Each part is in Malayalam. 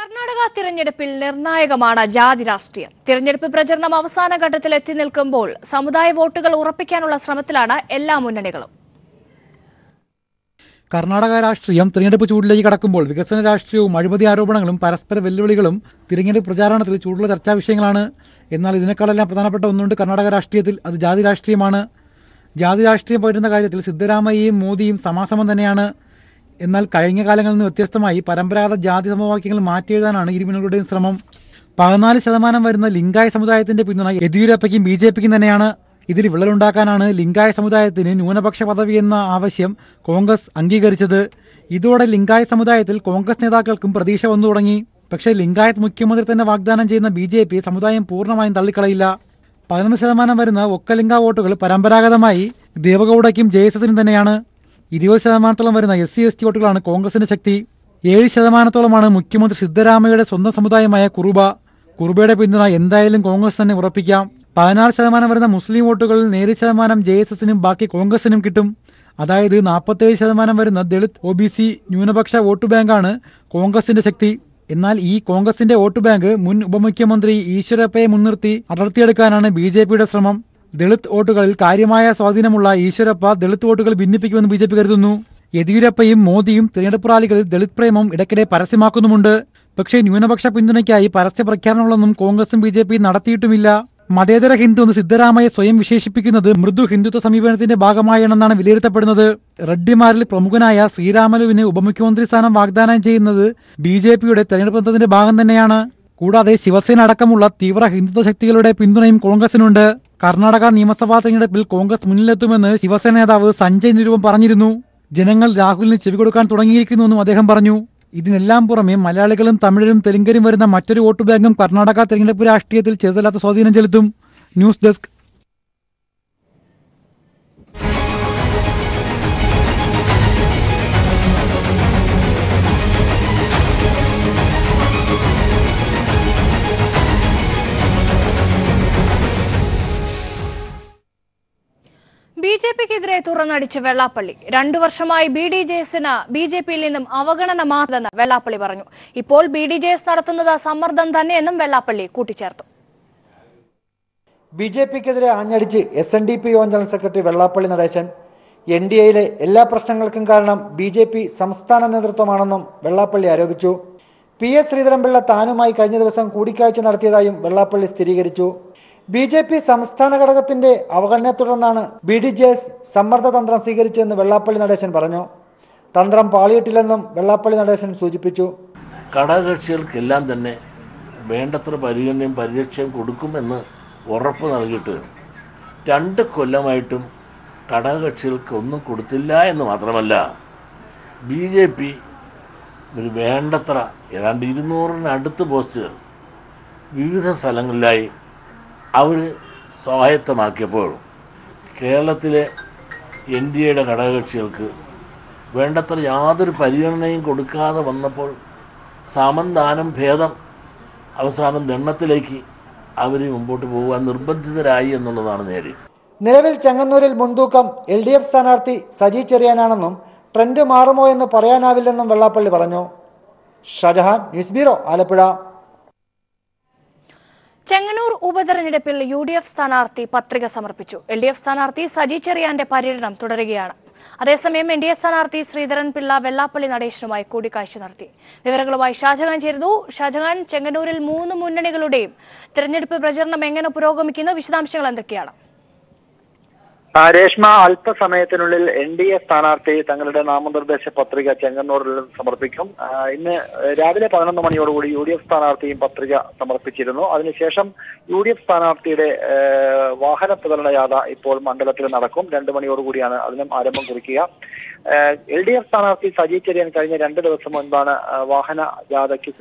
കർണാടക തിരഞ്ഞെടുപ്പിൽ നിർണായകമാണ് ജാതി രാഷ്ട്രീയം. തിരഞ്ഞെടുപ്പ് പ്രചരണം അവസാന ഘട്ടത്തിൽ എത്തി നിൽക്കുമ്പോൾ സമുദായ വോട്ടുകൾ ഉറപ്പിക്കാനുള്ള ശ്രമത്തിലാണ് എല്ലാ മുന്നണികളും. കർണാടക രാഷ്ട്രീയം തിരഞ്ഞെടുപ്പ് ചൂടിലേക്ക് കടക്കുമ്പോൾ വികസന രാഷ്ട്രീയവും അഴിമതി ആരോപണങ്ങളും പരസ്പര വെല്ലുവിളികളും തിരഞ്ഞെടുപ്പ് പ്രചാരണത്തിൽ ചൂടുള്ള ചർച്ചാ വിഷയങ്ങളാണ്. എന്നാൽ ഇതിനേക്കാളെല്ലാം പ്രധാനപ്പെട്ട ഒന്നുണ്ട് കർണാടക രാഷ്ട്രീയത്തിൽ, അത് ജാതി രാഷ്ട്രീയമാണ്. ജാതി രാഷ്ട്രീയം പോയിരുന്ന കാര്യത്തിൽ സിദ്ധരാമയ്യയും മോദിയും സമാസമം തന്നെയാണ്. എന്നാൽ കഴിഞ്ഞ കാലങ്ങളിൽ നിന്ന് വ്യത്യസ്തമായി പരമ്പരാഗത ജാതി സമവാക്യങ്ങൾ മാറ്റിയെഴുതാനാണ് ഇരുമുന്നണികളുടെയും ശ്രമം. 14% വരുന്ന ലിംഗായ സമുദായത്തിന്റെ പിന്തുണ യെദ്യൂരപ്പയ്ക്കും BJPക്കും തന്നെയാണ്. ഇതിൽ വിള്ളലുണ്ടാക്കാനാണ് ലിംഗായ സമുദായത്തിന് ന്യൂനപക്ഷ പദവി എന്ന ആവശ്യം കോൺഗ്രസ് അംഗീകരിച്ചത്. ഇതോടെ ലിംഗായ സമുദായത്തിൽ കോൺഗ്രസ് നേതാക്കൾക്കും പ്രതീക്ഷ വന്നു തുടങ്ങി. പക്ഷേ ലിംഗായത്ത് മുഖ്യമന്ത്രി തന്നെ വാഗ്ദാനം ചെയ്യുന്ന BJP സമുദായം പൂർണ്ണമായും തള്ളിക്കളയില്ല. 11% വരുന്ന ഒക്കലിംഗ വോട്ടുകൾ പരമ്പരാഗതമായി ദേവഗൌഡയ്ക്കും JSSനും തന്നെയാണ്. 20% വരുന്ന SC/ST വോട്ടുകളാണ് കോൺഗ്രസിന്റെ ശക്തി. 7% മുഖ്യമന്ത്രി സിദ്ധരാമയ്യയുടെ സ്വന്തം സമുദായമായ കുറുബയുടെ പിന്തുണ എന്തായാലും കോൺഗ്രസ് തന്നെ ഉറപ്പിക്കാം. 16% വരുന്ന മുസ്ലിം വോട്ടുകളിൽ 7% JSSനും ബാക്കി കോൺഗ്രസിനും കിട്ടും. അതായത് 47% വരുന്ന ദളിത് OBC ന്യൂനപക്ഷ വോട്ട് ബാങ്കാണ് കോൺഗ്രസിന്റെ ശക്തി. എന്നാൽ ഈ കോൺഗ്രസിന്റെ വോട്ട് ബാങ്ക് മുൻ ഉപമുഖ്യമന്ത്രി ഈശ്വരപ്പയെ മുൻനിർത്തി അടർത്തിയെടുക്കാനാണ് BJPയുടെ ശ്രമം. ദളിത് വോട്ടുകളിൽ കാര്യമായ സ്വാധീനമുള്ള ഈശ്വരപ്പ ദളിത് വോട്ടുകൾ ഭിന്നിപ്പിക്കുമെന്ന് BJP കരുതുന്നു. യെദ്യൂരപ്പയും മോദിയും തിരഞ്ഞെടുപ്പ് റാലികളിൽ ദളിത് പ്രേമം ഇടയ്ക്കിടെ പരസ്യമാക്കുന്നുമുണ്ട്. പക്ഷേ ന്യൂനപക്ഷ പിന്തുണയ്ക്കായി പരസ്യ പ്രഖ്യാപനങ്ങളൊന്നും കോൺഗ്രസും BJP നടത്തിയിട്ടുമില്ല. മതേതര ഹിന്ദു എന്ന് സിദ്ധരാമയ്യ സ്വയം വിശേഷിപ്പിക്കുന്നത് മൃദു ഹിന്ദുത്വ സമീപനത്തിന്റെ ഭാഗമായാണെന്നാണ് വിലയിരുത്തപ്പെടുന്നത്. റെഡ്ഡിമാരിൽ പ്രമുഖനായ ശ്രീരാമലുവിന് ഉപമുഖ്യമന്ത്രി സ്ഥാനം വാഗ്ദാനം ചെയ്യുന്നത് BJPയുടെ തെരഞ്ഞെടുപ്പ് തന്ത്രത്തിന്റെ ഭാഗം തന്നെയാണ്. കൂടാതെ ശിവസേന അടക്കമുള്ള തീവ്ര ഹിന്ദുത്വ ശക്തികളുടെ പിന്തുണയും കോൺഗ്രസിനുണ്ട്. കർണാടക നിയമസഭാ തെരഞ്ഞെടുപ്പിൽ കോൺഗ്രസ് മുന്നിലെത്തുമെന്ന് ശിവസേന നേതാവ് സഞ്ജയ് നിരുപം പറഞ്ഞിരുന്നു. ജനങ്ങൾ രാഹുലിന് ചെവി കൊടുക്കാൻ തുടങ്ങിയിരിക്കുന്നുവെന്നും അദ്ദേഹം പറഞ്ഞു. ഇതിനെല്ലാം പുറമെ മലയാളികളും തമിഴരും തെലുങ്കരും വരുന്ന മറ്റൊരു വോട്ട് ബാങ്കും കർണാടക തെരഞ്ഞെടുപ്പ് രാഷ്ട്രീയത്തിൽ ചെറുതല്ലാത്ത സ്വാധീനം ചെലുത്തും. News desk. BJPക്കെതിരെ തുറന്നടിച്ച് വെള്ളാപ്പള്ളി. 2 വർഷമായി BDJSന് BJPയിൽ നിന്നും അവഗണന മാത്രമെന്ന് വെള്ളാപ്പള്ളി പറഞ്ഞു. ഇപ്പോൾ BDJS നടത്തുന്നത് സമ്മർദ്ദം തന്നെയെന്നും വെള്ളാപ്പള്ളി കൂട്ടിച്ചേർത്തു. BJPക്കെതിരെ ആഞ്ഞടിച്ച് SNDP general secretary Vellappally Natesan. NDAയിലെ എല്ലാ പ്രശ്നങ്ങൾക്കും കാരണം BJP സംസ്ഥാന നേതൃത്വമാണെന്നും വെള്ളാപ്പള്ളി ആരോപിച്ചു. PS ശ്രീധരൻപിള്ള താനുമായി കഴിഞ്ഞ ദിവസം കൂടിക്കാഴ്ച നടത്തിയതായും വെള്ളാപ്പള്ളി സ്ഥിരീകരിച്ചു. BJP സംസ്ഥാന ഘടകത്തിന്റെ അവഗണനയെ തുടർന്നാണ് BDJS സമ്മർദ്ദ തന്ത്രം സ്വീകരിച്ചതെന്ന് വെള്ളാപ്പള്ളി നടേശൻ പറഞ്ഞു. തന്ത്രം പാളിയിട്ടില്ലെന്നും വെള്ളാപ്പള്ളി നടേശൻ സൂചിപ്പിച്ചു. ഘടകകക്ഷികൾക്കെല്ലാം തന്നെ വേണ്ടത്ര പരിഗണനയും പരിരക്ഷയും കൊടുക്കുമെന്ന് ഉറപ്പ് നൽകിയിട്ട് 2 കൊല്ലമായിട്ടും ഘടകകക്ഷികൾക്ക് ഒന്നും കൊടുത്തില്ല എന്ന് മാത്രമല്ല, BJP ഒരു വേണ്ടത്ര ഏതാണ്ട് 200-നടുത്ത് പോസ്റ്റുകൾ വിവിധ സ്ഥലങ്ങളിലായി അവർ സ്വായത്തമാക്കിയപ്പോൾ കേരളത്തിലെ NDAയുടെ ഘടകകക്ഷികൾക്ക് വേണ്ടത്ര യാതൊരു പരിഗണനയും കൊടുക്കാതെ വന്നപ്പോൾ സമന്താനം ഭേദം അവസാനം ദണ്ണത്തിലേക്ക് അവർ മുമ്പോട്ട് പോകാൻ നിർബന്ധിതരായി എന്നുള്ളതാണ് നേരെ. നിലവിൽ ചെങ്ങന്നൂരിൽ മുൻതൂക്കം LDF സ്ഥാനാർത്ഥി സജി ചെറിയാനാണെന്നും ട്രെൻഡ് മാറുമോ എന്ന് പറയാനാവില്ലെന്നും വെള്ളാപ്പള്ളി പറഞ്ഞു. Shajahan, news bureau, Alappuzha. ചെങ്ങന്നൂർ ഉപതെരഞ്ഞെടുപ്പിൽ UDF സ്ഥാനാർത്ഥി പത്രിക സമർപ്പിച്ചു. LDF സ്ഥാനാർത്ഥി സജി ചെറിയാന്റെ പര്യടനം തുടരുകയാണ്. അതേസമയം NDA സ്ഥാനാർത്ഥി ശ്രീധരൻപിള്ള വെള്ളാപ്പള്ളി നടേശനുമായി കൂടിക്കാഴ്ച നടത്തി. വിവരങ്ങളുമായി ഷാജഹാൻ ചേരുന്നു. ഷാജഹാൻ, ചെങ്ങന്നൂരിൽ 3 മുന്നണികളുടെയും തെരഞ്ഞെടുപ്പ് പ്രചരണം എങ്ങനെ പുരോഗമിക്കുന്നു? വിശദാംശങ്ങൾ എന്തൊക്കെയാണ്? രേഷ്മ, അല്പസമയത്തിനുള്ളിൽ NDA സ്ഥാനാർത്ഥി തങ്ങളുടെ നാമനിർദ്ദേശ പത്രിക ചെങ്ങന്നൂരിൽ സമർപ്പിക്കും. ഇന്ന് രാവിലെ 11 മണിയോടുകൂടി UDF സ്ഥാനാർത്ഥിയും പത്രിക സമർപ്പിച്ചിരുന്നു. അതിനുശേഷം UDF സ്ഥാനാർത്ഥിയുടെ വാഹന പ്രചരണ യാത്ര ഇപ്പോൾ മണ്ഡലത്തിൽ നടക്കും. 2 മണിയോടുകൂടിയാണ് അതിനും ആരംഭം കുറിക്കുക. LDF സ്ഥാനാർത്ഥി സജി ചെറിയാൻ കഴിഞ്ഞ 2 ദിവസം മുൻപാണ് വാഹന ജാഥയ്ക്ക്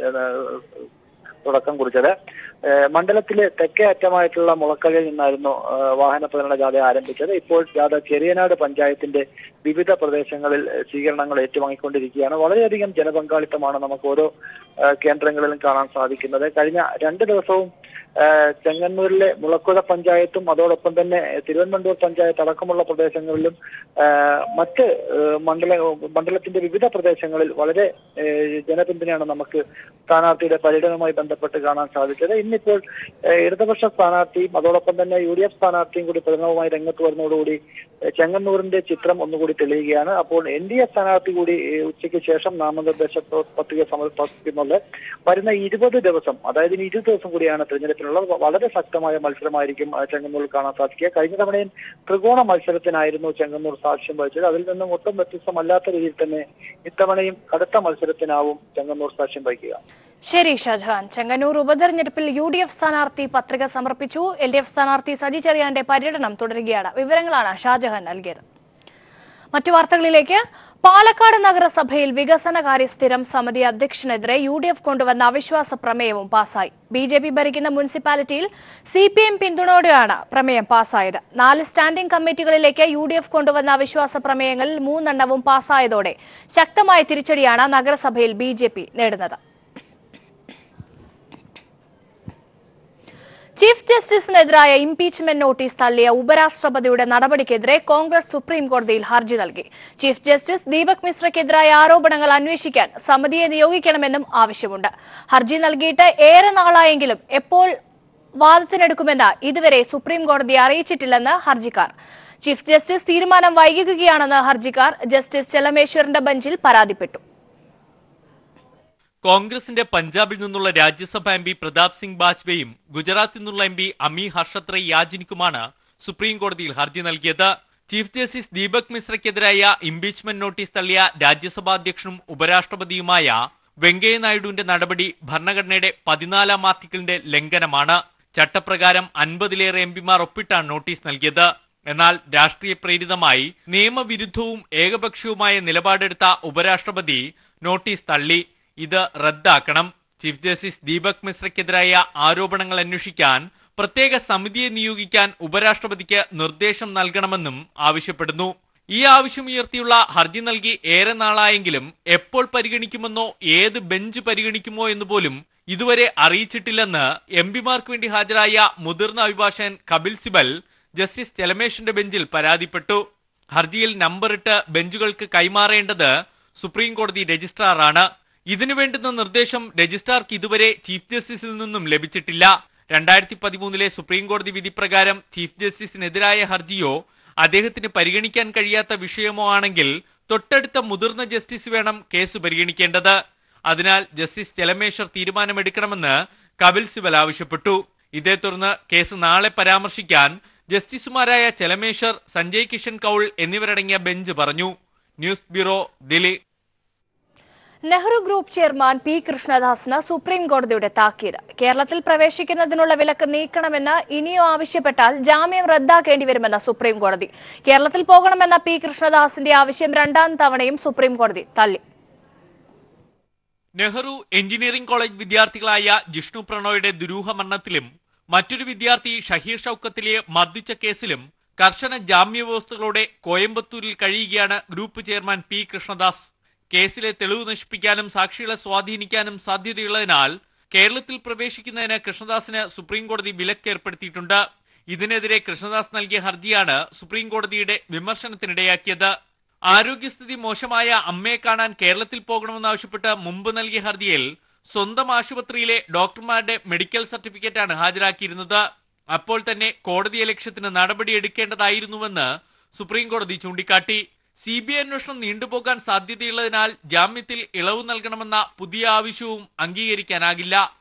തുടക്കം കുറിച്ചത്. മണ്ഡലത്തിലെ തെക്കേ അറ്റമായിട്ടുള്ള മുളക്കഴയിൽ നിന്നായിരുന്നു വാഹന പ്രചരണ ജാഥ ആരംഭിച്ചത്. ഇപ്പോൾ ജാഥ ചെറിയനാട് പഞ്ചായത്തിന്റെ വിവിധ പ്രദേശങ്ങളിൽ സ്വീകരണങ്ങൾ ഏറ്റുവാങ്ങിക്കൊണ്ടിരിക്കുകയാണ്. വളരെയധികം ജനപങ്കാളിത്തമാണ് നമുക്ക് ഓരോ കേന്ദ്രങ്ങളിലും കാണാൻ സാധിക്കുന്നത്. കഴിഞ്ഞ 2 ദിവസവും ചെങ്ങന്നൂരിലെ മുളക്കുഴ പഞ്ചായത്തും അതോടൊപ്പം തന്നെ തിരുവനന്തപുരം പഞ്ചായത്ത് അടക്കമുള്ള പ്രദേശങ്ങളിലും മറ്റ് മണ്ഡലത്തിന്റെ വിവിധ പ്രദേശങ്ങളിൽ വളരെ ജനപിന്തുണയാണ് നമുക്ക് സ്ഥാനാർത്ഥിയുടെ പര്യടനവുമായി ബന്ധപ്പെട്ട് കാണാൻ സാധിച്ചത്. ഇന്നിപ്പോൾ ഇടതുപക്ഷ സ്ഥാനാർത്ഥിയും അതോടൊപ്പം തന്നെ UDF സ്ഥാനാർത്ഥിയും കൂടി പ്രചരണവുമായി രംഗത്ത് വരുന്നതോടുകൂടി ചെങ്ങന്നൂരിന്റെ ചിത്രം ഒന്നുകൂടി തെളിയുകയാണ്. അപ്പോൾ NDA സ്ഥാനാർത്ഥി കൂടി ഉച്ചയ്ക്ക് ശേഷം നാമനിർദ്ദേശ പത്രിക സമർപ്പിക്കുന്നുണ്ട്. വരുന്ന 20 ദിവസം, അതായത് 20 ദിവസം കൂടിയാണ് തെരഞ്ഞെടുപ്പിനുള്ളത്. വളരെ ശക്തമായ മത്സരമായിരിക്കും ചെങ്ങന്നൂരിൽ കാണാൻ സാധിക്കുക. കഴിഞ്ഞ തവണയും ത്രികോണ മത്സരത്തിനായിരുന്നു ചെങ്ങന്നൂർ സാക്ഷ്യം വഹിച്ചത്. അതിൽ നിന്നും ഒട്ടും വ്യത്യസ്തമല്ലാത്ത രീതിയിൽ തന്നെ ഇത്തവണയും കടുത്ത മത്സരത്തിനാവും ചെങ്ങന്നൂർ സാക്ഷ്യം വഹിക്കുക. ശരി ഷാജഹാൻ. ചെങ്ങന്നൂർ ഉപതെരഞ്ഞെടുപ്പിൽ UDF സ്ഥാനാർത്ഥി പത്രിക സമർപ്പിച്ചു. LDF സ്ഥാനാർത്ഥി സജി ചെറിയാന്റെ പര്യടനം തുടരുകയാണ്. വിവരങ്ങളാണ് ഷാജഹാൻ നൽകിയത്. മറ്റു വാർത്തകളിലേക്ക്. പാലക്കാട് നഗരസഭയിൽ വികസനകാര്യ സ്ഥിരം സമിതി അധ്യക്ഷനെതിരെ UDF കൊണ്ടുവന്ന അവിശ്വാസ പ്രമേയവും പാസായി. BJP ഭരിക്കുന്ന മുനിസിപ്പാലിറ്റിയിൽ CPM പിന്തുണയോടെയാണ് പ്രമേയം പാസായത്. 4 സ്റ്റാൻഡിംഗ് കമ്മിറ്റികളിലേക്ക് UDF കൊണ്ടുവന്ന അവിശ്വാസ പ്രമേയങ്ങളിൽ 3 എണ്ണവും പാസായതോടെ ശക്തമായ തിരിച്ചടിയാണ് നഗരസഭയിൽ BJP നേടുന്നത്. ചീഫ് ജസ്റ്റിസിനെതിരായ ഇംപീച്ച്മെന്റ് നോട്ടീസ് തള്ളിയ ഉപരാഷ്ട്രപതിയുടെ നടപടിക്കെതിരെ കോൺഗ്രസ് സുപ്രീം കോടതിയിൽ ഹർജി നൽകി. ചീഫ് ജസ്റ്റിസ് ദീപക് മിശ്രയ്ക്കെതിരായ ആരോപണങ്ങൾ അന്വേഷിക്കാൻ സമിതിയെ നിയോഗിക്കണമെന്നും ആവശ്യമുണ്ട്. ഹർജി നൽകിയിട്ട് ഏറെ നാളായെങ്കിലും എപ്പോൾ വാദത്തിനെടുക്കുമെന്ന് ഇതുവരെ സുപ്രീം കോടതിയെ അറിയിച്ചിട്ടില്ലെന്ന് ഹർജിക്കാർ. ചീഫ് ജസ്റ്റിസ് തീരുമാനം വൈകിക്കുകയാണെന്ന് ഹർജിക്കാർ ജസ്റ്റിസ് ചെലമേശ്വറിന്റെ ബെഞ്ചിൽ പരാതിപ്പെട്ടു. കോൺഗ്രസിന്റെ പഞ്ചാബിൽ നിന്നുള്ള രാജ്യസഭാ MP പ്രതാപ് സിംഗ് ബാജ്പേയും ഗുജറാത്തിൽ നിന്നുള്ള MP അമി ഹർഷത് യാജിനിക്കുമാണ് സുപ്രീം കോടതിയിൽ ഹർജി നൽകിയത്. ചീഫ് ജസ്റ്റിസ് ദീപക് മിശ്രയ്ക്കെതിരായ ഇംപീച്ച്മെന്റ് നോട്ടീസ് തള്ളിയ രാജ്യസഭാ അധ്യക്ഷനും ഉപരാഷ്ട്രപതിയുമായ വെങ്കയ്യ നായിഡുവിന്റെ നടപടി ഭരണഘടനയുടെ 14-ാം ആർട്ടിക്കിളിന്റെ ലംഘനമാണ്. ചട്ടപ്രകാരം 50-ലേറെ MPമാർ ഒപ്പിട്ടാണ് നോട്ടീസ് നൽകിയത്. എന്നാൽ രാഷ്ട്രീയ പ്രേരിതമായി നിയമവിരുദ്ധവും ഏകപക്ഷീയവുമായ നിലപാടെടുത്ത ഉപരാഷ്ട്രപതി നോട്ടീസ് തള്ളി. ഇത് റദ്ദാക്കണം. ചീഫ് ജസ്റ്റിസ് ദീപക് മിശ്രയ്ക്കെതിരായ ആരോപണങ്ങൾ അന്വേഷിക്കാൻ പ്രത്യേക സമിതിയെ നിയോഗിക്കാൻ ഉപരാഷ്ട്രപതിക്ക് നിർദ്ദേശം നൽകണമെന്നും ആവശ്യപ്പെടുന്നു. ഈ ആവശ്യമുയർത്തിയുള്ള ഹർജി നൽകി ഏറെ നാളായെങ്കിലും എപ്പോൾ പരിഗണിക്കുമെന്നോ ഏത് ബെഞ്ച് പരിഗണിക്കുമോ എന്ന് പോലും ഇതുവരെ അറിയിച്ചിട്ടില്ലെന്ന് MPമാർക്ക് വേണ്ടി ഹാജരായ മുതിർന്ന അഭിഭാഷകൻ കപിൽ സിബൽ ജസ്റ്റിസ് ചെലമേഷിന്റെ ബെഞ്ചിൽ പരാതിപ്പെട്ടു. ഹർജിയിൽ നമ്പറിട്ട് ബെഞ്ചുകൾക്ക് കൈമാറേണ്ടത് സുപ്രീം കോടതി രജിസ്ട്രാറാണ്. ഇതിനു വേണ്ടുന്ന നിർദ്ദേശം രജിസ്ട്രാർക്ക് ഇതുവരെ ചീഫ് ജസ്റ്റിസിൽ നിന്നും ലഭിച്ചിട്ടില്ല. 2013-ലെ സുപ്രീം കോടതി വിധി പ്രകാരം ചീഫ് ജസ്റ്റിസിനെതിരായ ഹർജിയോ അദ്ദേഹത്തിന് പരിഗണിക്കാൻ കഴിയാത്ത വിഷയമോ ആണെങ്കിൽ തൊട്ടടുത്ത മുതിർന്ന ജസ്റ്റിസ് വേണം കേസ് പരിഗണിക്കേണ്ടത്. അതിനാൽ ജസ്റ്റിസ് ചെലമേശ്വർ തീരുമാനമെടുക്കണമെന്ന് കപിൽ സിബൽ ആവശ്യപ്പെട്ടു. ഇതേ തുടർന്ന് കേസ് നാളെ പരാമർശിക്കാൻ ജസ്റ്റിസുമാരായ ചെലമേശ്വർ, സഞ്ജയ് കിഷൻ കൗൾ എന്നിവരടങ്ങിയ ബെഞ്ച് പറഞ്ഞു. News bureau, Delhi. Nehru group chairman P. കൃഷ്ണദാസിന് സുപ്രീം കോടതിയുടെ താക്കീത്. കേരളത്തിൽ പ്രവേശിക്കുന്നതിനുള്ള വിലക്ക് നീക്കണമെന്ന് ഇനിയോ ആവശ്യപ്പെട്ടാൽ ജാമ്യം റദ്ദാക്കേണ്ടി വരുമെന്ന് സുപ്രീം കോടതി. കേരളത്തിൽ പോകണമെന്ന P. കൃഷ്ണദാസിന്റെ ആവശ്യം 2ാം തവണയും സുപ്രീം കോടതി തള്ളി. നെഹ്റു എഞ്ചിനീയറിംഗ് കോളേജ് വിദ്യാർത്ഥികളായ ജിഷ്ണു പ്രണോയുടെ ദുരൂഹ മരണത്തിലും മറ്റൊരു വിദ്യാർത്ഥി ഷഹീർ ഷൌക്കത്തിലെ മർദ്ദിച്ച കേസിലും കർശന ജാമ്യ വ്യവസ്ഥകളോടെ കോയമ്പത്തൂരിൽ കഴിയുകയാണ് ഗ്രൂപ്പ് ചെയർമാൻ P. കൃഷ്ണദാസ്. കേസിലെ തെളിവ് നശിപ്പിക്കാനും സാക്ഷികളെ സ്വാധീനിക്കാനും സാധ്യതയുള്ളതിനാൽ കേരളത്തിൽ പ്രവേശിക്കുന്നതിന് കൃഷ്ണദാസിന് സുപ്രീം കോടതി വിലക്ക് ഏർപ്പെടുത്തിയിട്ടുണ്ട്. ഇതിനെതിരെ കൃഷ്ണദാസ് നൽകിയ ഹർജിയാണ് സുപ്രീം കോടതിയുടെ വിമർശനത്തിനിടയാക്കിയത്. ആരോഗ്യസ്ഥിതി മോശമായ അമ്മയെ കാണാൻ കേരളത്തിൽ പോകണമെന്നാവശ്യപ്പെട്ട് മുമ്പ് നൽകിയ ഹർജിയിൽ സ്വന്തം ആശുപത്രിയിലെ ഡോക്ടർമാരുടെ മെഡിക്കൽ സർട്ടിഫിക്കറ്റാണ് ഹാജരാക്കിയിരുന്നത്. അപ്പോൾ തന്നെ കോടതിയലക്ഷ്യത്തിന് നടപടിയെടുക്കേണ്ടതായിരുന്നുവെന്ന് സുപ്രീം കോടതി ചൂണ്ടിക്കാട്ടി. CBI അന്വേഷണം നീണ്ടുപോകാൻ സാധ്യതയുള്ളതിനാൽ ജാമ്യത്തിൽ ഇളവ് നൽകണമെന്ന പുതിയ ആവശ്യവും അംഗീകരിക്കാനാകില്ല.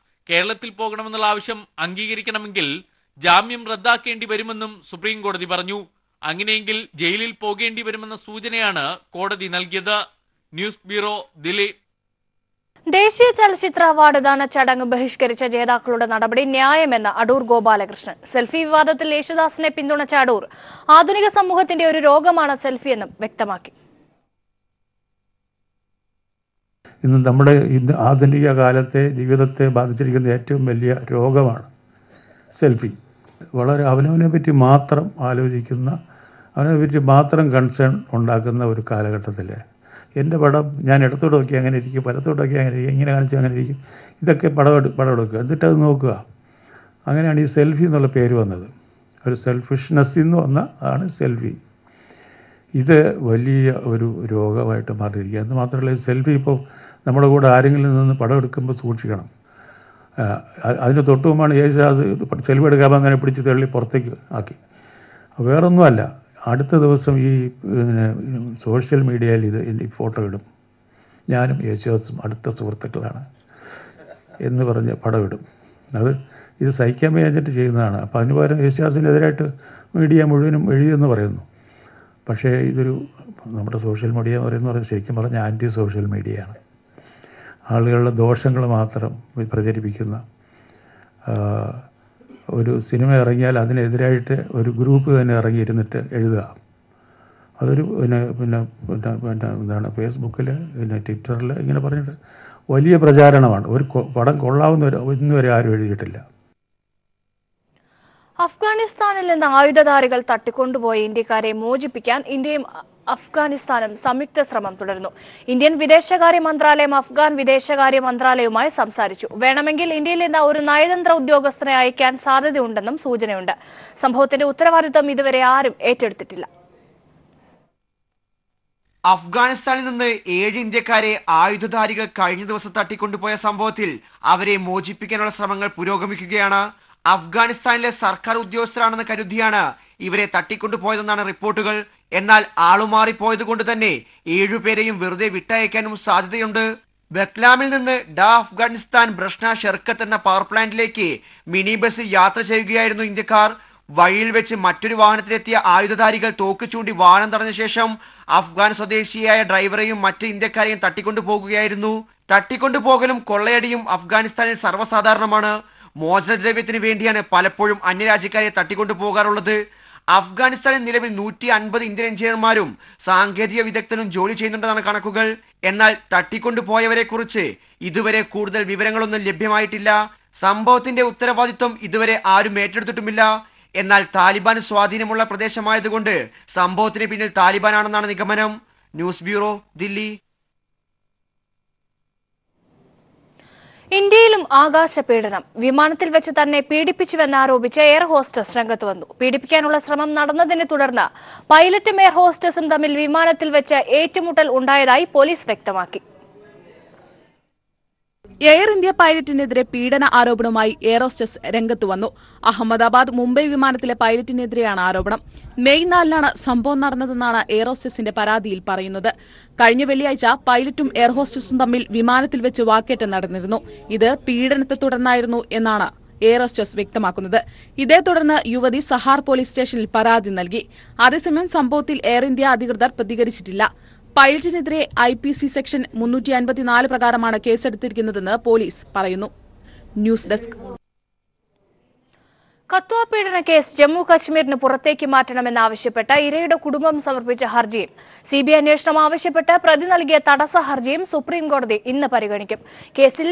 കേരളത്തിൽ പോകണമെന്നുള്ള ആവശ്യം അംഗീകരിക്കണമെങ്കിൽ ജാമ്യം റദ്ദാക്കേണ്ടി വരുമെന്നും സുപ്രീം കോടതി പറഞ്ഞു. അങ്ങനെയെങ്കിൽ ജയിലിൽ പോകേണ്ടി വരുമെന്ന സൂചനയാണ് കോടതി നൽകിയത്. News bureau, Delhi. ദേശീയ ചലച്ചിത്ര അവാർഡ് ദാന ചടങ്ങ് ബഹിഷ്കരിച്ച ജേതാക്കളുടെ നടപടി ന്യായമെന്ന് അടൂർ ഗോപാലകൃഷ്ണൻ. സെൽഫി വിവാദത്തിൽ യേശുദാസിനെ പിന്തുണച്ച അടൂർ ആധുനിക സമൂഹത്തിന്റെ ഒരു രോഗമാണ് സെൽഫി എന്നും വ്യക്തമാക്കി. ഇന്ന് നമ്മുടെ ആധുനിക കാലത്തെ ജീവിതത്തെ ബാധിച്ചിരിക്കുന്ന ഏറ്റവും വലിയ രോഗമാണ് സെൽഫി. വളരെ അവനവനെ പറ്റി മാത്രം ആലോചിക്കുന്ന, അവനെ പറ്റി മാത്രം കൺസേൺ ഉണ്ടാക്കുന്ന ഒരു കാലഘട്ടത്തിൽ എൻ്റെ പടം ഞാൻ ഇടത്തോട്ട് നോക്കി അങ്ങനെ ഇരിക്കും, വലത്തോട്ട് നോക്കി അങ്ങനെ ഇരിക്കും, ഇങ്ങനെ കാണിച്ച് അങ്ങനെ ഇരിക്കും, ഇതൊക്കെ പടം എടുക്കുക, എന്നിട്ടത് നോക്കുക. അങ്ങനെയാണ് ഈ സെൽഫി എന്നുള്ള പേര് വന്നത്. ഒരു സെൽഫിഷ്നെസ്സിൽ നിന്ന് വന്ന ആണ് സെൽഫി. ഇത് വലിയ ഒരു രോഗമായിട്ട് മാറിയിരിക്കുക. എന്ന് മാത്രമല്ല, സെൽഫി ഇപ്പോൾ നമ്മുടെ കൂടെ ആരെങ്കിലും നിന്ന് പടം എടുക്കുമ്പോൾ സൂക്ഷിക്കണം. അതിന് തൊട്ട് മുമ്പാണ് യേശുദാസ് സെൽഫി എടുക്കാമ്പോൾ അങ്ങനെ പിടിച്ച് തള്ളി പുറത്തേക്ക് ആക്കി. വേറൊന്നുമല്ല, അടുത്ത ദിവസം ഈ സോഷ്യൽ മീഡിയയിൽ ഈ ഫോട്ടോ ഇടും. ഞാനും യേശുദാസും അടുത്ത സുഹൃത്തുക്കളാണ് എന്ന് പറഞ്ഞ് പടം ഇടും. ഇത് സഹിക്കാൻ വയ്യാഞ്ഞിട്ട് ചെയ്യുന്നതാണ്. അപ്പോൾ അതിന് പകരം യേശുദാസിനെതിരായിട്ട് മീഡിയ മുഴുവനും എഴുതിയെന്ന് പറയുന്നു. പക്ഷേ ഇതൊരു നമ്മുടെ സോഷ്യൽ മീഡിയ എന്ന് പറയുന്നത് ശരിക്കും പറഞ്ഞാൽ ആൻറ്റി സോഷ്യൽ മീഡിയയാണ്. ആളുകളുടെ ദോഷങ്ങൾ മാത്രം പ്രചരിപ്പിക്കുന്ന ഒരു സിനിമ ഇറങ്ങിയാൽ അതിനെതിരായിട്ട് ഒരു ഗ്രൂപ്പ് തന്നെ ഇറങ്ങിയിരുന്നിട്ട് എഴുതുക. അതൊരു എന്താണ് ഫേസ്ബുക്കിൽ ട്വിറ്ററിൽ ഇങ്ങനെ പറഞ്ഞിട്ട് വലിയ പ്രചാരണമാണ്. ഒരു പടം കൊള്ളാവുന്ന ഇന്നുവരെ ആരും എഴുതിയിട്ടില്ല. അഫ്ഗാനിസ്ഥാനിൽ നിന്ന് ആയുധധാരികൾ തട്ടിക്കൊണ്ടുപോയ ഇന്ത്യക്കാരെ മോചിപ്പിക്കാൻ ഇന്ത്യയും അഫ്ഗാനിസ്ഥാനും സംയുക്ത ശ്രമം തുടരുന്നു. ഇന്ത്യൻ വിദേശകാര്യ മന്ത്രാലയം അഫ്ഗാൻ വിദേശകാര്യ മന്ത്രാലയവുമായി സംസാരിച്ചു. വേണമെങ്കിൽ ഇന്ത്യയിൽ നിന്ന് ഒരു നയതന്ത്ര ഉദ്യോഗസ്ഥനെ അയക്കാൻ സാധ്യതയുണ്ടെന്നും സൂചനയുണ്ട്. സംഭവത്തിന്റെ ഉത്തരവാദിത്തം ഇതുവരെ ആരും ഏറ്റെടുത്തിട്ടില്ല. അഫ്ഗാനിസ്ഥാനിൽ നിന്ന് 7 ഇന്ത്യക്കാരെ ആയുധധാരികൾ കഴിഞ്ഞ ദിവസം തട്ടിക്കൊണ്ടുപോയ സംഭവത്തിൽ അവരെ മോചിപ്പിക്കാനുള്ള ശ്രമങ്ങൾ പുരോഗമിക്കുകയാണ്. അഫ്ഗാനിസ്ഥാനിലെ സർക്കാർ ഉദ്യോഗസ്ഥരാണെന്ന് കരുതിയാണ് ഇവരെ തട്ടിക്കൊണ്ടുപോയതെന്നാണ് റിപ്പോർട്ടുകൾ. എന്നാൽ ആളുമാറിപ്പോയത് കൊണ്ട് തന്നെ 7 പേരെയും വെറുതെ വിട്ടയക്കാനും സാധ്യതയുണ്ട്. ബക്ലാമിൽ നിന്ന് അഫ്ഗാനിസ്ഥാൻ ബ്രഷ്ന ഷെർക്കത്ത് എന്ന പവർ പ്ലാന്റിലേക്ക് മിനി ബസ് യാത്ര ചെയ്യുകയായിരുന്നു ഇന്ത്യക്കാർ. വഴിയിൽ വെച്ച് മറ്റൊരു വാഹനത്തിലെത്തിയ ആയുധധാരികൾ തോക്ക് ചൂണ്ടി വാഹനം തടഞ്ഞ ശേഷം അഫ്ഗാൻ സ്വദേശിയായ ഡ്രൈവറെയും മറ്റ് ഇന്ത്യക്കാരെയും തട്ടിക്കൊണ്ടുപോകുകയായിരുന്നു. തട്ടിക്കൊണ്ടുപോകലും കൊള്ളയടിയും അഫ്ഗാനിസ്ഥാനിൽ സർവ്വസാധാരണമാണ്. മോചനദ്രവ്യത്തിന് വേണ്ടിയാണ് പലപ്പോഴും അന്യരാജ്യക്കാരെ തട്ടിക്കൊണ്ടുപോകാറുള്ളത്. അഫ്ഗാനിസ്ഥാനിൽ നിലവിൽ 150 ഇന്ത്യൻ എഞ്ചിനീയർമാരും സാങ്കേതിക വിദഗ്ധരും ജോലി ചെയ്യുന്നുണ്ടെന്നാണ് കണക്കുകൾ. എന്നാൽ തട്ടിക്കൊണ്ടുപോയവരെ കുറിച്ച് ഇതുവരെ കൂടുതൽ വിവരങ്ങളൊന്നും ലഭ്യമായിട്ടില്ല. സംഭവത്തിന്റെ ഉത്തരവാദിത്വം ഇതുവരെ ആരും ഏറ്റെടുത്തിട്ടുമില്ല. എന്നാൽ താലിബാൻ സ്വാധീനമുള്ള പ്രദേശമായതുകൊണ്ട് സംഭവത്തിന് പിന്നിൽ താലിബാനാണെന്നാണ് നിഗമനം. News bureau, Delhi. ഇന്ത്യയിലും ആകാശ പീഡനം. വിമാനത്തിൽ വെച്ച് തന്നെ പീഡിപ്പിച്ചുവെന്നാരോപിച്ച് എയർ ഹോസ്റ്റസ് രംഗത്ത് വന്നു. പീഡിപ്പിക്കാനുള്ള ശ്രമം നടന്നതിനെ തുടർന്ന് പൈലറ്റും എയർ ഹോസ്റ്റസും തമ്മിൽ വിമാനത്തിൽ വെച്ച് ഏറ്റുമുട്ടൽ ഉണ്ടായതായി പോലീസ് വ്യക്തമാക്കി. എയർ ഇന്ത്യ പൈലറ്റിനെതിരെ പീഡന ആരോപണവുമായി എയർ ഹോസ്റ്റസ് രംഗത്ത് വന്നു. അഹമ്മദാബാദ് മുംബൈ വിമാനത്തിലെ പൈലറ്റിനെതിരെയാണ് ആരോപണം. മെയ് 4-നാണ് സംഭവം നടന്നതെന്നാണ് എയർ ഹോസ്റ്റസിന്റെ പരാതിയിൽ പറയുന്നത്. കഴിഞ്ഞ വെള്ളിയാഴ്ച പൈലറ്റും എയർ ഹോസ്റ്റസും തമ്മിൽ വിമാനത്തിൽ വെച്ച് വാക്കേറ്റം നടന്നിരുന്നു. ഇത് പീഡനത്തെ തുടർന്നായിരുന്നു എന്നാണ് എയർ ഹോസ്റ്റസ് വ്യക്തമാക്കുന്നത്. ഇതേ തുടർന്ന് യുവതി സഹാർ പോലീസ് സ്റ്റേഷനിൽ പരാതി നൽകി. അതേസമയം സംഭവത്തിൽ എയർ ഇന്ത്യ അധികൃതർ പ്രതികരിച്ചിട്ടില്ല. പൈലറ്റിനെതിരെ IPC സെക്ഷൻ 354 പ്രകാരമാണ് കേസെടുത്തിരിക്കുന്നതെന്ന് പോലീസ് പറയുന്നു. News desk. കത്വ പീഡന കേസ് ജമ്മു കശ്മീരിന് പുറത്തേക്ക് മാറ്റണമെന്നാവശ്യപ്പെട്ട് ഇരയുടെ കുടുംബം സമർപ്പിച്ച ഹർജിയും CBI അന്വേഷണം ആവശ്യപ്പെട്ട് പ്രതി നൽകിയ തടസ്സ ഹർജിയും സുപ്രീംകോടതി ഇന്ന് പരിഗണിക്കും. കേസിൽ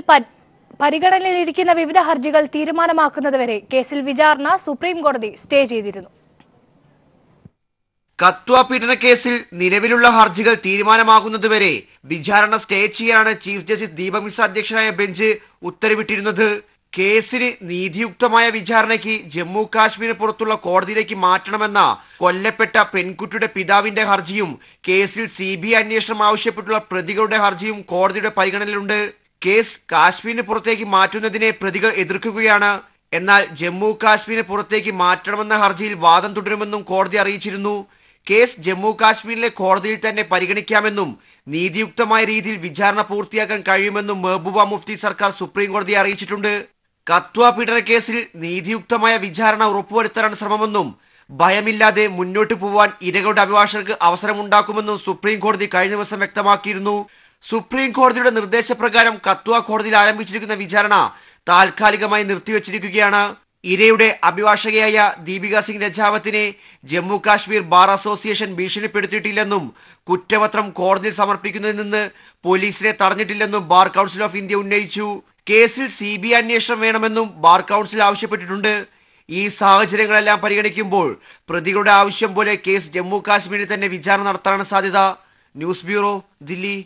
പരിഗണനയിലിരിക്കുന്ന വിവിധ ഹർജികൾ തീരുമാനമാക്കുന്നതുവരെ കേസിൽ വിചാരണ സുപ്രീംകോടതി സ്റ്റേ ചെയ്തിരുന്നു. കത്വ പീഡന കേസിൽ നിലവിലുള്ള ഹർജികൾ തീരുമാനമാകുന്നതുവരെ വിചാരണ സ്റ്റേ ചെയ്യാനാണ് ചീഫ് ജസ്റ്റിസ് ദീപക് മിശ്ര അധ്യക്ഷനായ ബെഞ്ച് ഉത്തരവിട്ടിരുന്നത്. കേസിന് നീതിയുക്തമായ വിചാരണയ്ക്ക് ജമ്മു കാശ്മീരിന് പുറത്തുള്ള കോടതിയിലേക്ക് മാറ്റണമെന്ന കൊല്ലപ്പെട്ട പെൺകുട്ടിയുടെ പിതാവിന്റെ ഹർജിയും കേസിൽ CBI അന്വേഷണം ആവശ്യപ്പെട്ടുള്ള പ്രതികളുടെ ഹർജിയും കോടതിയുടെ പരിഗണനയിലുണ്ട്. കേസ് കാശ്മീരിന് പുറത്തേക്ക് മാറ്റുന്നതിനെ പ്രതികൾ എതിർക്കുകയാണ്. എന്നാൽ ജമ്മു കാശ്മീരിന് പുറത്തേക്ക് മാറ്റണമെന്ന ഹർജിയിൽ വാദം തുടരുമെന്നും കോടതി അറിയിച്ചിരുന്നു. കേസ് ജമ്മു കാശ്മീരിലെ കോടതിയിൽ തന്നെ പരിഗണിക്കാമെന്നും നീതിയുക്തമായ രീതിയിൽ വിചാരണ പൂർത്തിയാക്കാൻ കഴിയുമെന്നും മെഹബൂബ മുഫ്തി സർക്കാർ സുപ്രീം കോടതിയെ അറിയിച്ചിട്ടുണ്ട്. കത്വ പീഡന കേസിൽ നീതിയുക്തമായ വിചാരണ ഉറപ്പുവരുത്താനാണ് ശ്രമമെന്നും ഭയമില്ലാതെ മുന്നോട്ട് പോവാൻ ഇരകളുടെ അഭിഭാഷകർക്ക് അവസരമുണ്ടാക്കുമെന്നും സുപ്രീം കോടതി കഴിഞ്ഞ ദിവസം വ്യക്തമാക്കിയിരുന്നു. സുപ്രീം കോടതിയുടെ നിർദ്ദേശപ്രകാരം കത്വ കോടതിയിൽ ആരംഭിച്ചിരിക്കുന്ന വിചാരണ താൽക്കാലികമായി നിർത്തിവച്ചിരിക്കുകയാണ്. ഇരയുടെ അഭിഭാഷകയായ ദീപിക സിംഗ് രജാവത്തിനെ ജമ്മു കാശ്മീർ ബാർ അസോസിയേഷൻ ഭീഷണിപ്പെടുത്തിയിട്ടില്ലെന്നും കുറ്റപത്രം കോടതിയിൽ സമർപ്പിക്കുന്നതിൽ നിന്ന് പോലീസിനെ തടഞ്ഞിട്ടില്ലെന്നും ബാർ കൗൺസിൽ ഓഫ് ഇന്ത്യ ഉന്നയിച്ചു. കേസിൽ CBI അന്വേഷണം വേണമെന്നും ബാർ കൗൺസിൽ ആവശ്യപ്പെട്ടിട്ടുണ്ട്. ഈ സാഹചര്യങ്ങളെല്ലാം പരിഗണിക്കുമ്പോൾ പ്രതികളുടെ ആവശ്യം പോലെ കേസ് ജമ്മു കാശ്മീരിൽ തന്നെ വിചാരണ നടത്താനാണ് സാധ്യത. News bureau, Delhi.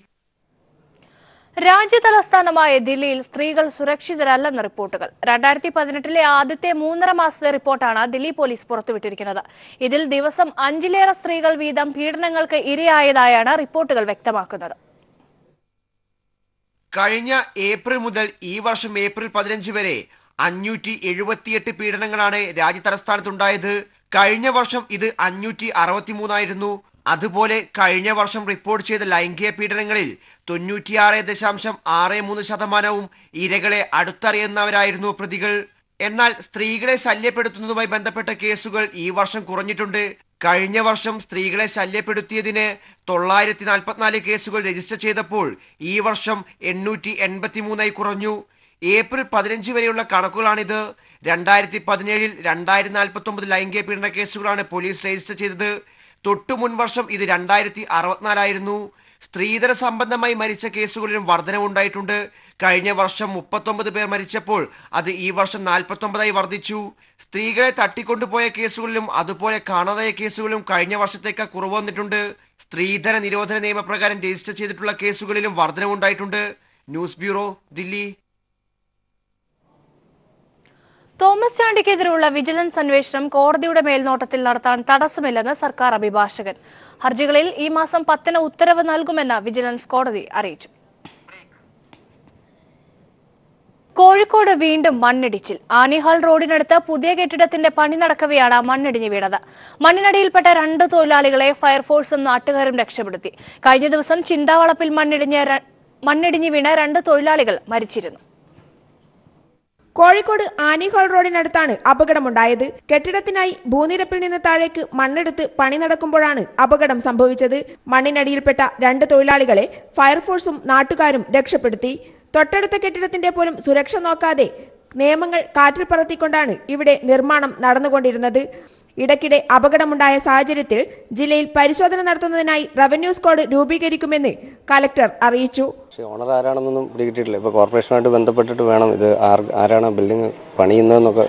രാജ്യതലസ്ഥാനമായ ദില്ലിയിൽ സ്ത്രീകൾ സുരക്ഷിതരല്ലെന്ന റിപ്പോർട്ടുകൾ 2018 ആദ്യത്തെ 3.5 മാസത്തെ റിപ്പോർട്ടാണ് ദില്ലി പോലീസ് പുറത്തുവിട്ടിരിക്കുന്നത്. ഇതിൽ ദിവസം 5-ലേറെ സ്ത്രീകൾ വീതം പീഡനങ്ങൾക്ക് ഇരയായതായാണ് റിപ്പോർട്ടുകൾ വ്യക്തമാക്കുന്നത്. കഴിഞ്ഞ ഏപ്രിൽ മുതൽ ഈ വർഷം ഏപ്രിൽ 15 വരെ 578 പീഡനങ്ങളാണ് രാജ്യതലസ്ഥാനത്തുണ്ടായത്. കഴിഞ്ഞ വർഷം ഇത് 563 ആയിരുന്നു. അതുപോലെ കഴിഞ്ഞ വർഷം റിപ്പോർട്ട് ചെയ്ത ലൈംഗിക പീഡനങ്ങളിൽ 96.63% ഇരകളെ അടുത്തറിയുന്നവരായിരുന്നു പ്രതികൾ. എന്നാൽ സ്ത്രീകളെ ശല്യപ്പെടുത്തുന്നതുമായി ബന്ധപ്പെട്ട കേസുകൾ ഈ വർഷം കുറഞ്ഞിട്ടുണ്ട്. കഴിഞ്ഞ വർഷം സ്ത്രീകളെ ശല്യപ്പെടുത്തിയതിന് 944 കേസുകൾ രജിസ്റ്റർ ചെയ്തപ്പോൾ ഈ വർഷം 883 കുറഞ്ഞു. ഏപ്രിൽ 15 വരെയുള്ള കണക്കുകളാണിത്. 2017 2049 ലൈംഗിക പീഡന കേസുകളാണ് പോലീസ് രജിസ്റ്റർ ചെയ്തത്. തൊട്ടു മുൻ വർഷം ഇത് 2064 സ്ത്രീധന സംബന്ധമായി മരിച്ച കേസുകളിലും വർധനവുണ്ടായിട്ടുണ്ട്. കഴിഞ്ഞ വർഷം 39 പേർ മരിച്ചപ്പോൾ അത് ഈ വർഷം 49 വർദ്ധിച്ചു. സ്ത്രീകളെ തട്ടിക്കൊണ്ടുപോയ കേസുകളിലും അതുപോലെ കാണാതായ കേസുകളിലും കഴിഞ്ഞ വർഷത്തേക്ക് കുറവ് വന്നിട്ടുണ്ട്. സ്ത്രീധന നിരോധന നിയമപ്രകാരം രജിസ്റ്റർ ചെയ്തിട്ടുള്ള കേസുകളിലും വർധനവുണ്ടായിട്ടുണ്ട്. News bureau, Delhi. തോമസ് ചാണ്ടിക്കെതിരെയുള്ള വിജിലൻസ് അന്വേഷണം കോടതിയുടെ മേൽനോട്ടത്തിൽ നടത്താൻ തടസ്സമില്ലെന്ന് സർക്കാർ അഭിഭാഷകൻ. ഹർജികളിൽ ഈ മാസം 10 ഉത്തരവ് നൽകുമെന്ന് വിജിലൻസ് കോടതി അറിയിച്ചു. കോഴിക്കോട് വീണ്ടും മണ്ണിടിച്ചിൽ. ആനിഹാൾ റോഡിനടുത്ത് പുതിയ കെട്ടിടത്തിന്റെ പണി നടക്കവെയാണ് മണ്ണിടിഞ്ഞു വീണത്. മണ്ണിനടിയിൽപ്പെട്ട 2 തൊഴിലാളികളെ ഫയർഫോഴ്സും നാട്ടുകാരും രക്ഷപ്പെടുത്തി. കഴിഞ്ഞ ദിവസം ചിന്താവളപ്പിൽ മണ്ണിടിഞ്ഞു വീണ 2 തൊഴിലാളികൾ മരിച്ചിരുന്നു. കോഴിക്കോട് ആനിഹാൾ റോഡിനടുത്താണ് അപകടമുണ്ടായത്. കെട്ടിടത്തിനായി ഭൂനിരപ്പിൽ നിന്ന് താഴേക്ക് മണ്ണെടുത്ത് പണി നടക്കുമ്പോഴാണ് അപകടം സംഭവിച്ചത്. മണ്ണിനടിയിൽപ്പെട്ട 2 തൊഴിലാളികളെ ഫയർഫോഴ്സും നാട്ടുകാരും രക്ഷപ്പെടുത്തി. തൊട്ടടുത്ത കെട്ടിടത്തിന്റെ പോലും സുരക്ഷ നോക്കാതെ നിയമങ്ങൾ കാറ്റിൽ പറത്തിക്കൊണ്ടാണ് ഇവിടെ നിർമ്മാണം നടന്നുകൊണ്ടിരുന്നത്. ഇടയ്ക്കിടെ അപകടമുണ്ടായ സാഹചര്യത്തിൽ ജില്ലയിൽ പരിശോധന നടത്തുന്നതിനായി റവന്യൂ സ്ക്വാഡ് രൂപീകരിക്കുമെന്ന് കലക്ടർ അറിയിച്ചു. ഓണർ ആരാണെന്നൊന്നും പിടികിട്ടിട്ടില്ല. ഇപ്പോൾ കോർപ്പറേഷനുമായിട്ട് ബന്ധപ്പെട്ടിട്ട് വേണം ഇത് ആരാണ് ബിൽഡിംഗ് പണിയുന്നതെന്നൊക്കെ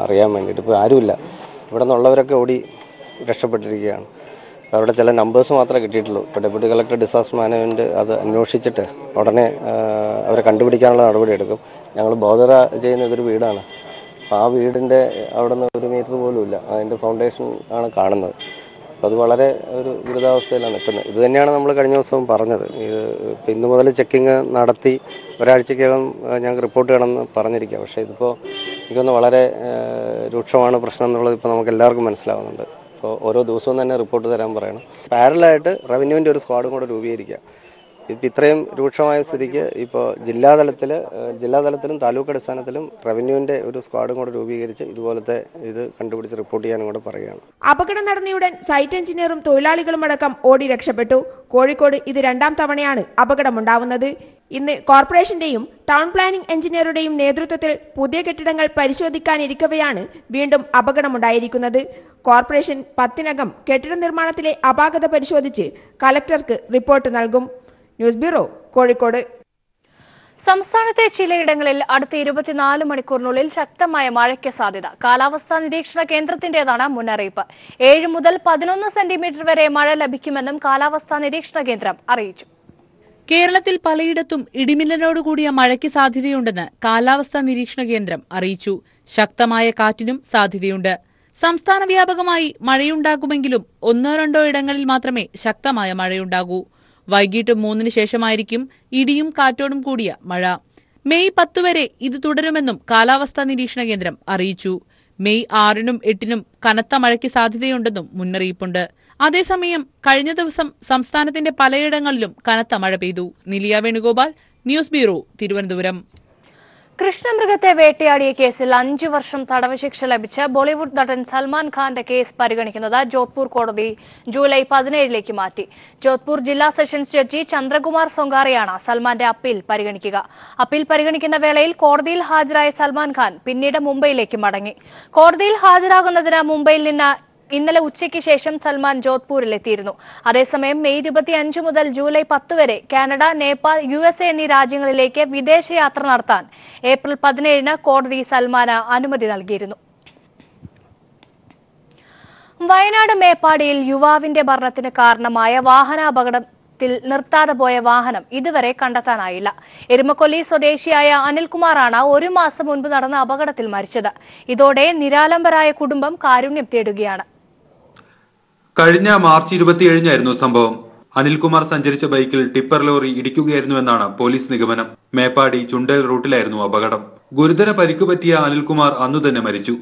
അറിയാൻ വേണ്ടിയിട്ട്. ഇപ്പോൾ ആരുമില്ല. ഇവിടെ നിന്നുള്ളവരൊക്കെ ഓടി രക്ഷപ്പെട്ടിരിക്കുകയാണ്. അവരുടെ ചില നമ്പേഴ്സ് മാത്രമേ കിട്ടിയിട്ടുള്ളൂ. ഇപ്പോൾ ഡെപ്യൂട്ടി കളക്ടർ ഡിസാസ്റ്റർ മാനേജ്മെൻറ്റ് അത് അന്വേഷിച്ചിട്ട് ഉടനെ അവരെ കണ്ടുപിടിക്കാനുള്ള നടപടി എടുക്കും. ഞങ്ങൾ ബോധറ ചെയ്യുന്ന ഇതൊരു വീടാണ്. അപ്പോൾ ആ വീടിൻ്റെ അവിടെ നിന്ന് 1 മീറ്റർ പോലും ഇല്ല. അതിൻ്റെ ഫൗണ്ടേഷൻ ആണ് കാണുന്നത്. അപ്പോൾ അത് വളരെ ഒരു ഗുരുതാവസ്ഥയിലാണ് നിൽക്കുന്നത്. ഇത് തന്നെയാണ് നമ്മൾ കഴിഞ്ഞ ദിവസം പറഞ്ഞത്. ഇത് ഇപ്പോൾ ഇന്ന് മുതൽ ചെക്കിങ് നടത്തി ഒരാഴ്ചക്കകം ഞങ്ങൾക്ക് റിപ്പോർട്ട് ചെയ്യണമെന്ന് പറഞ്ഞിരിക്കുക. പക്ഷേ ഇതിപ്പോൾ എനിക്കൊന്ന് വളരെ രൂക്ഷമാണ് പ്രശ്നം എന്നുള്ളത് ഇപ്പോൾ നമുക്ക് എല്ലാവർക്കും മനസ്സിലാവുന്നുണ്ട്. അപ്പോൾ ഓരോ ദിവസവും തന്നെ റിപ്പോർട്ട് തരാൻ പറയണം. പാരലായിട്ട് റവന്യൂവിൻ്റെ ഒരു സ്ക്വാഡും കൂടെ രൂപീകരിക്കുക. ഇപ്പോൾ ഇത്രയും രൂക്ഷമായ സ്ഥിതിക്ക് ഇപ്പോൾ ജില്ലാതലത്തിലും താലൂക്ക് അടിസ്ഥാനത്തിലും റവന്യൂവിൻ്റെ ഒരു സ്ക്വാഡും കൂടെ രൂപീകരിച്ച് ഇതുപോലത്തെ ഇത് കണ്ടുപിടിച്ച് റിപ്പോർട്ട് ചെയ്യാനും കൂടെ പറയുകയാണ്. അപകടം നടന്നയുടൻ സൈറ്റ് എഞ്ചിനീയറും തൊഴിലാളികളും അടക്കം ഓടി രക്ഷപ്പെട്ടു. കോഴിക്കോട് ഇത് 2ാം തവണയാണ് അപകടമുണ്ടാവുന്നത്. ഇന്ന് കോർപ്പറേഷന്റെയും ടൗൺ പ്ലാനിംഗ് എഞ്ചിനീയറുടെയും നേതൃത്വത്തിൽ പുതിയ കെട്ടിടങ്ങൾ പരിശോധിക്കാനിരിക്കവെയാണ് വീണ്ടും അപകടമുണ്ടായിരിക്കുന്നത്. കോർപ്പറേഷൻ 10-നകം കെട്ടിട നിർമ്മാണത്തിലെ അപാകത പരിശോധിച്ച് കലക്ടർക്ക് റിപ്പോർട്ട് നൽകും. News bureau, Kozhikode. സംസ്ഥാനത്തെ ചിലയിടങ്ങളിൽ അടുത്ത 24 മണിക്കൂറിനുള്ളിൽ ശക്തമായ മഴയ്ക്ക് സാധ്യത. കാലാവസ്ഥാ നിരീക്ഷണ കേന്ദ്രത്തിന്റേതാണ് മുന്നറിയിപ്പ്. 7 മുതൽ 11 സെന്റിമീറ്റർ വരെ മഴ ലഭിക്കുമെന്നും കാലാവസ്ഥാ നിരീക്ഷണ കേന്ദ്രം അറിയിച്ചു. കേരളത്തിൽ പലയിടത്തും ഇടിമിന്നലോടുകൂടിയ മഴയ്ക്ക് സാധ്യതയുണ്ടെന്ന് കാലാവസ്ഥാ നിരീക്ഷണ കേന്ദ്രം അറിയിച്ചു. ശക്തമായ കാറ്റിനും സാധ്യതയുണ്ട്. സംസ്ഥാന വ്യാപകമായി മഴയുണ്ടാകുമെങ്കിലും 1-2 ഇടങ്ങളിൽ മാത്രമേ ശക്തമായ മഴയുണ്ടാകൂ. വൈകിട്ട് 3-ന് ശേഷമായിരിക്കും ഇടിയും കാറ്റോടും കൂടിയ മഴ. മെയ് 10 വരെ ഇത് തുടരുമെന്നും കാലാവസ്ഥാ നിരീക്ഷണ കേന്ദ്രം അറിയിച്ചു. മെയ് 6-നും 8-നും കനത്ത മഴയ്ക്ക് സാധ്യതയുണ്ടെന്നും മുന്നറിയിപ്പുണ്ട്. അതേസമയം കഴിഞ്ഞ ദിവസം സംസ്ഥാനത്തിന്റെ പലയിടങ്ങളിലും കനത്ത മഴ പെയ്തു. നിലിയ വേണുഗോപാൽ, ന്യൂസ് ബ്യൂറോ, തിരുവനന്തപുരം. കൃഷ്ണമൃഗത്തെ വേട്ടയാടിയ കേസിൽ 5 വർഷം തടവ് ശിക്ഷ ലഭിച്ച ബോളിവുഡ് നടൻ സൽമാൻ ഖാന്റെ കേസ് പരിഗണിക്കുന്നത് ജോധ്പൂർ കോടതി ജൂലൈ 17 മാറ്റി. ജോധ്പൂർ ജില്ലാ സെഷൻസ് ജഡ്ജി ചന്ദ്രകുമാർ സൊങ്കാറയാണ് സൽമാന്റെ അപ്പീൽ പരിഗണിക്കുക. അപ്പീൽ പരിഗണിക്കുന്ന വേളയിൽ കോടതിയിൽ ഹാജരായ സൽമാൻ ഖാൻ പിന്നീട് മുംബൈയിലേക്ക് മടങ്ങി. കോടതിയിൽ ഹാജരാകുന്നതിന് മുംബൈയിൽ നിന്ന് ഇന്നലെ ഉച്ചയ്ക്ക് ശേഷം സൽമാൻ ജോധ്പൂരിലെത്തിയിരുന്നു. അതേസമയം മെയ് 25 മുതൽ ജൂലൈ 10 വരെ കാനഡ, നേപ്പാൾ, USA എന്നീ രാജ്യങ്ങളിലേക്ക് വിദേശയാത്ര നടത്താൻ ഏപ്രിൽ 17-ന് കോടതി സൽമാന് അനുമതി നൽകിയിരുന്നു. വയനാട് മേപ്പാടിയിൽ യുവാവിന്റെ മരണത്തിന് കാരണമായ വാഹനാപകടം ത്തിൽ നിർത്താതെ പോയ വാഹനം ഇതുവരെ കണ്ടെത്താനായില്ല. എരുമക്കൊല്ലി സ്വദേശിയായ അനിൽകുമാറാണ് 1 മാസം മുൻപ് നടന്ന അപകടത്തിൽ മരിച്ചത്. ഇതോടെ നിരാലംബരായ കുടുംബം കാരുണ്യം തേടുകയാണ്. കഴിഞ്ഞ മാർച്ച് 27-നായിരുന്നു സംഭവം. അനിൽകുമാർ സഞ്ചരിച്ച ബൈക്കിൽ ടിപ്പർ ലോറി ഇടിക്കുകയായിരുന്നുവെന്നാണ് പോലീസ് നിഗമനം. മേപ്പാടി ചുണ്ടേൽ റൂട്ടിലായിരുന്നു അപകടം. ഗുരുതര പരിക്കുപറ്റിയ അനിൽകുമാർ അന്നു തന്നെ മരിച്ചു.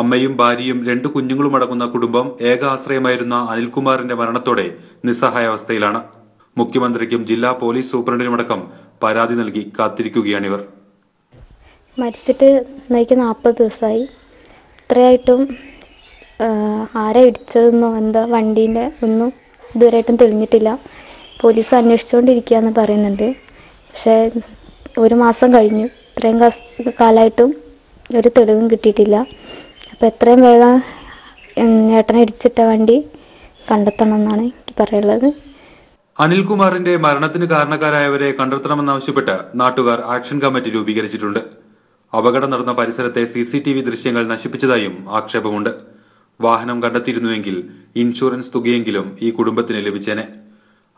അമ്മയും ഭാര്യയും 2 കുഞ്ഞുങ്ങളുമടങ്ങുന്ന കുടുംബം ഏക ആശ്രയമായിരുന്ന അനിൽകുമാറിന്റെ മരണത്തോടെ നിസ്സഹായാവസ്ഥയിലാണ്. മുഖ്യമന്ത്രിക്കും ജില്ലാ പോലീസ് സൂപ്രണ്ടിനുമടക്കം പരാതി നൽകി കാത്തിരിക്കുകയാണിവർ. മരിച്ചിട്ട് 40 ദിവസമായി. ഇത്രയായിട്ടും ആരാ ഇടിച്ചതെന്നോ എന്താ വണ്ടീൻ്റെ ഒന്നും ഇതുവരെയായിട്ടും തെളിഞ്ഞിട്ടില്ല. പോലീസ് അന്വേഷിച്ചുകൊണ്ടിരിക്കുകയെന്ന് പറയുന്നുണ്ട്. പക്ഷേ 1 മാസം കഴിഞ്ഞു. ഇത്രയും കാലമായിട്ടും ഒരു തെളിവും കിട്ടിയിട്ടില്ല. അപ്പോൾ എത്രയും വേഗം ഏട്ടനെ ഇടിച്ചിട്ട വണ്ടി കണ്ടെത്തണം എന്നാണ് എനിക്ക് പറയാനുള്ളത്. അനിൽകുമാറിന്റെ മരണത്തിന് കാരണക്കാരായവരെ കണ്ടെത്തണമെന്നാവശ്യപ്പെട്ട് നാട്ടുകാർ ആക്ഷൻ കമ്മിറ്റി രൂപീകരിച്ചിട്ടുണ്ട്. അപകടം നടന്ന പരിസരത്തെ CCTV ദൃശ്യങ്ങൾ നശിപ്പിച്ചതായും ആക്ഷേപമുണ്ട്. വാഹനം കണ്ടെത്തിയിരുന്നുവെങ്കിൽ ഇൻഷുറൻസ് തുകയെങ്കിലും ഈ കുടുംബത്തിന് ലഭിച്ചേനെ.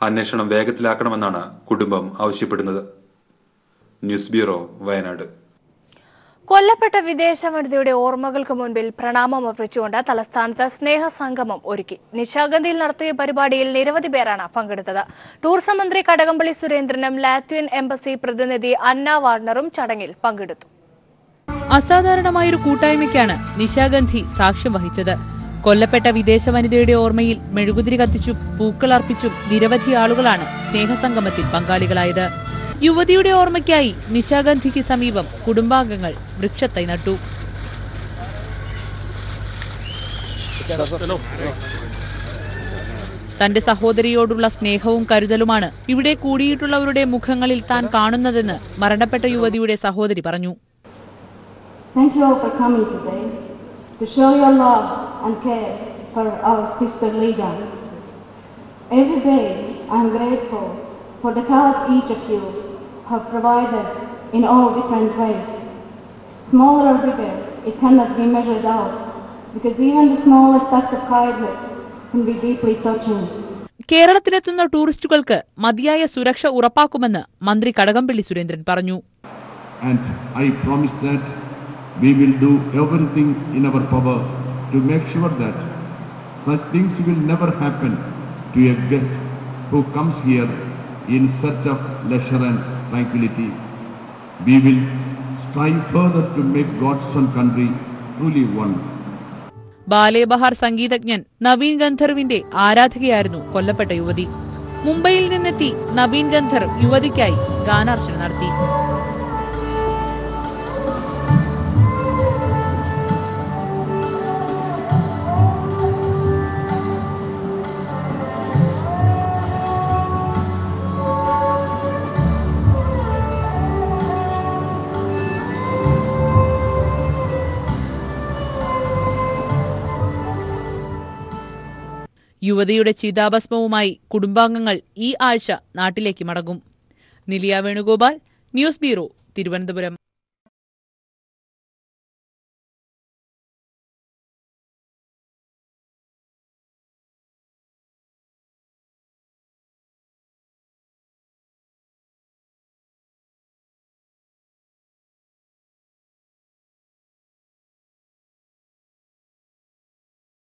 അന്വേഷണം വേഗത്തിലാക്കണമെന്നാണ് കുടുംബം ആവശ്യപ്പെടുന്നത്. News bureau, Wayanad. കൊല്ലപ്പെട്ട വിദേശ വനിതയുടെ ഓർമ്മകൾക്ക് മുൻപിൽ പ്രണാമം അർപ്പിച്ചുകൊണ്ട് തലസ്ഥാനത്ത് സ്നേഹസംഗമം ഒരുക്കി. നിശാഗന്ധിയിൽ നടത്തിയ പരിപാടിയിൽ നിരവധി പേരാണ് പങ്കെടുത്തത്. ടൂറിസം മന്ത്രി കടകംപള്ളി സുരേന്ദ്രനും ലാത്വിയൻ എംബസി പ്രതിനിധി അന്ന വാർണറും ചടങ്ങിൽ പങ്കെടുത്തു. അസാധാരണമായൊരു കൂട്ടായ്മയ്ക്കാണ് നിശാഗന്ധി സാക്ഷ്യം വഹിച്ചത്. കൊല്ലപ്പെട്ട വിദേശ വനിതയുടെ ഓർമ്മയിൽ മെഴുകുതിരി കത്തിച്ചും പൂക്കളർപ്പിച്ചും നിരവധി ആളുകളാണ് സ്നേഹസംഗമത്തിൽ പങ്കാളികളായത്. യുവതിയുടെ ഓർമ്മയ്ക്കായി നിശാഗന്ധിക്ക് സമീപം കുടുംബാംഗങ്ങൾ വൃക്ഷത്തൈ നട്ടു. തന്റെ സഹോദരിയോടുള്ള സ്നേഹവും കരുതലുമാണ് ഇവിടെ കൂടിയിട്ടുള്ളവരുടെ മുഖങ്ങളിൽ താൻ കാണുന്നതെന്ന് മരണപ്പെട്ട യുവതിയുടെ സഹോദരി പറഞ്ഞു. Thank you all for coming today to show your love and care for our sister Lida. Every day I am grateful for the help each of you have provided in all different ways. Small or bigger, it cannot be measured out because even the smallest act of kindness can be deeply touching. കേരളത്തിലെത്തുന്ന ടൂറിസ്റ്റുകൾക്ക് മതിയായ സുരക്ഷ ഉറപ്പാക്കുമെന്ന് മന്ത്രി കടകംപള്ളി സുരേന്ദ്രൻ പറഞ്ഞു. And I promise that we will do everything in our power to make sure that such things will never happen to a guest who comes here in search of leisure and tranquility. We will strive further to make God's son country truly one. Ballet Bahar സംഗീതജ്ഞൻ നവീൻ ഗന്ധർവിന്റെ ആരാധകയായിരുന്നു കൊല്ലപ്പെട്ട യുവതി. മുംബൈയിൽ നിന്നെത്തി നവീൻ ഗന്ധർവ് യുവതിക്കായി ഗാനാർച്ചന നടത്തി. യുവതിയുടെ ചിതാഭസ്മവുമായി കുടുംബാംഗങ്ങൾ ഈ ആഴ്ച നാട്ടിലേക്ക് മടങ്ങും. നിലിയ വേണുഗോപാൽ, ന്യൂസ് ബ്യൂറോ, തിരുവനന്തപുരം.